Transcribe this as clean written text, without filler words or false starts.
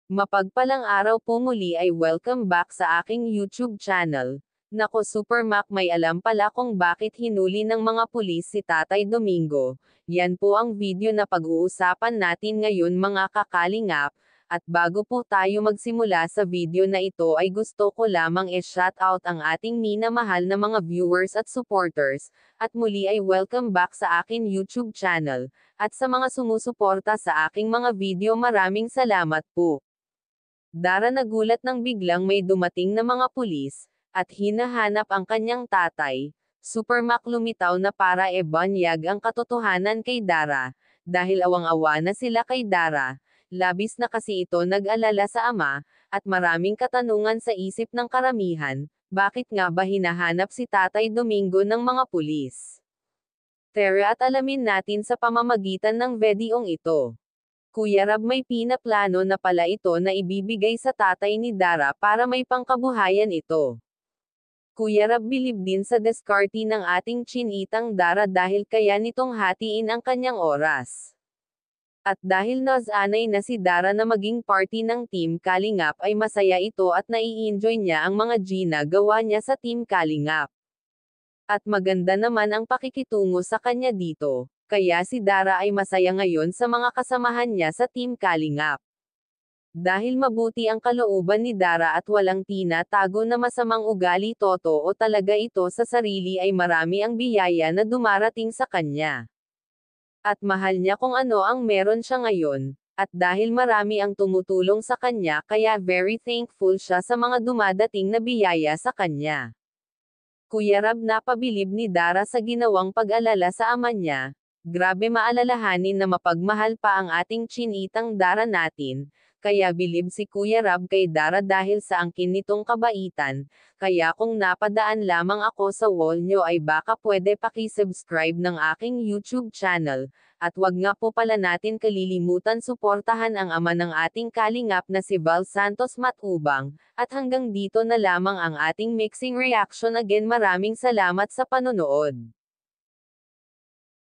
Mapagpalang araw po muli ay welcome back sa aking YouTube channel. Nako Super Mac, may alam pala kung bakit hinuli ng mga pulis si Tatay Domingo. Yan po ang video na pag-uusapan natin ngayon mga kakalingap. At bago po tayo magsimula sa video na ito ay gusto ko lamang i-shoutout ang ating minamahal na mga viewers at supporters. At muli ay welcome back sa akin YouTube channel. At sa mga sumusuporta sa aking mga video, maraming salamat po. Dara nagulat nang biglang may dumating na mga pulis, at hinahanap ang kanyang tatay. Super Mac, lumitaw na para ebanyag ang katotohanan kay Dara, dahil awang-awa na sila kay Dara. Labis na kasi ito nag-alala sa ama, at maraming katanungan sa isip ng karamihan, bakit nga ba hinahanap si Tatay Domingo ng mga pulis? Tara at alamin natin sa pamamagitan ng videong ito. Kuya Rab, may pinaplano na pala ito na ibibigay sa tatay ni Dara para may pangkabuhayan ito. Kuya Rab, bilib din sa diskarte ng ating chinitang Dara dahil kaya nitong hatiin ang kanyang oras. At dahil nasanay na si Dara na maging party ng Team Kalingap ay masaya ito at nai-enjoy niya ang mga ginagawa niya sa Team Kalingap. At maganda naman ang pakikitungo sa kanya dito. Kaya si Dara ay masaya ngayon sa mga kasamahan niya sa Team Kalingap. Dahil mabuti ang kalooban ni Dara at walang tinatago na masamang ugali, totoo talaga ito sa sarili, ay marami ang biyaya na dumarating sa kanya. At mahal niya kung ano ang meron siya ngayon, at dahil marami ang tumutulong sa kanya kaya very thankful siya sa mga dumadating na biyaya sa kanya. Kuya Rab, napabilib ni Dara sa ginawang pag-alala sa ama niya. Grabe, maalalahanin na mapagmahal pa ang ating chinitang Dara natin, kaya bilib si Kuya Rab kay Dara dahil sa angkin nitong kabaitan, kaya kung napadaan lamang ako sa wall nyo ay baka pwede paki-subscribe ng aking YouTube channel, at wag nga po pala natin kalilimutan suportahan ang ama ng ating kalingap na si Val Santos Matubang, at hanggang dito na lamang ang ating mixing reaction. Again, maraming salamat sa panonood.